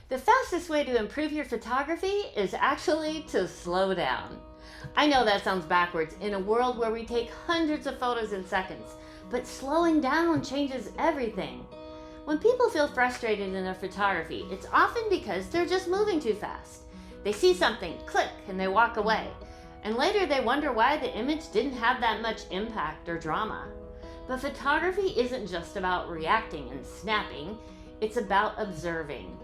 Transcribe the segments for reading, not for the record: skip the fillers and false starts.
The fastest way to improve your photography is actually to slow down. I know that sounds backwards in a world where we take hundreds of photos in seconds, but slowing down changes everything. When people feel frustrated in their photography, it's often because they're just moving too fast. They see something, click, and they walk away. And later they wonder why the image didn't have that much impact or drama. But photography isn't just about reacting and snapping, it's about observing.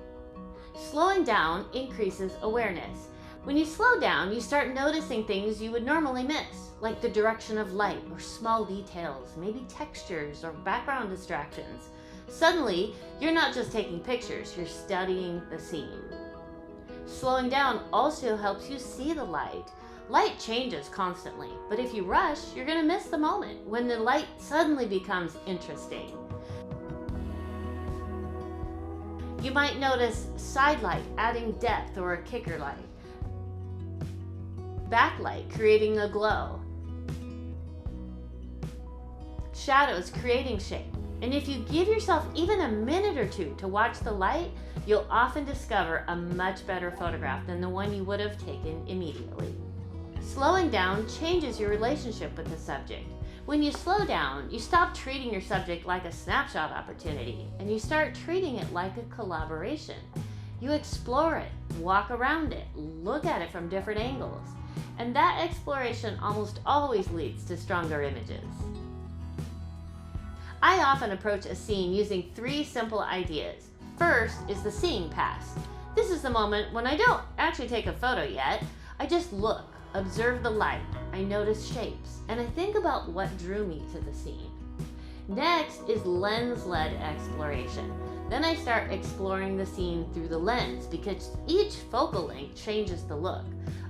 Slowing down increases awareness. When you slow down, you start noticing things you would normally miss, like the direction of light or small details, maybe textures or background distractions. Suddenly, you're not just taking pictures, you're studying the scene. Slowing down also helps you see the light. Light changes constantly, but if you rush, you're going to miss the moment when the light suddenly becomes interesting. You might notice side light adding depth or a kicker light, backlight creating a glow, shadows creating shape. And if you give yourself even a minute or two to watch the light, you'll often discover a much better photograph than the one you would have taken immediately. Slowing down changes your relationship with the subject. When you slow down, you stop treating your subject like a snapshot opportunity, and you start treating it like a collaboration. You explore it, walk around it, look at it from different angles, and that exploration almost always leads to stronger images. I often approach a scene using 3 simple ideas. First is the seeing pass. This is the moment when I don't actually take a photo yet. I just look, observe the light, I notice shapes, and I think about what drew me to the scene. Next is lens-led exploration. Then I start exploring the scene through the lens because each focal length changes the look.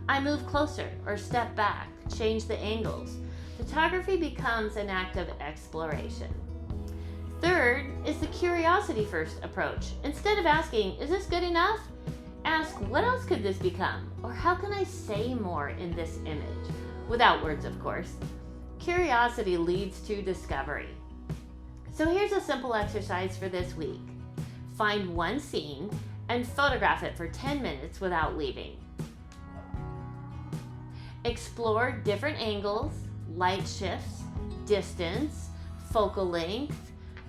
I move closer or step back, change the angles. Photography becomes an act of exploration. Third is the curiosity first approach. Instead of asking, is this good enough? Ask, what else could this become? Or how can I say more in this image? Without words, of course. Curiosity leads to discovery. So here's a simple exercise for this week. Find one scene and photograph it for 10 minutes without leaving. Explore different angles, light shifts, distance, focal length,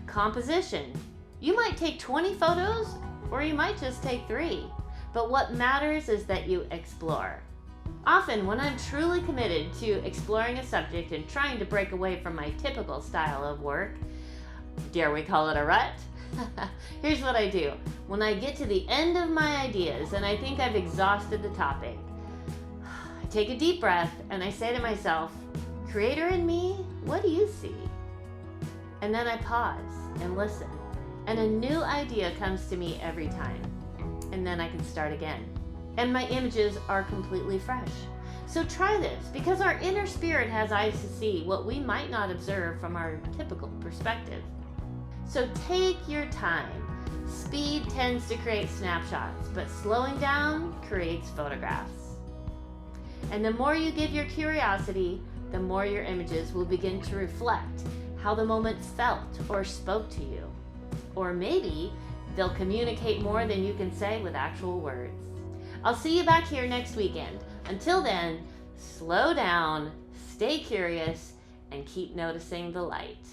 composition. You might take 20 photos or you might just take 3. But what matters is that you explore. Often, when I'm truly committed to exploring a subject and trying to break away from my typical style of work, dare we call it a rut? Here's what I do. When I get to the end of my ideas and I think I've exhausted the topic, I take a deep breath and I say to myself, Creator in me, what do you see? And then I pause and listen, and a new idea comes to me every time. And then I can start again. And my images are completely fresh. So try this, because our inner spirit has eyes to see what we might not observe from our typical perspective. So take your time. Speed tends to create snapshots, but slowing down creates photographs. And the more you give your curiosity, the more your images will begin to reflect how the moment felt or spoke to you. Or maybe they'll communicate more than you can say with actual words. I'll see you back here next weekend. Until then, slow down, stay curious, and keep noticing the light.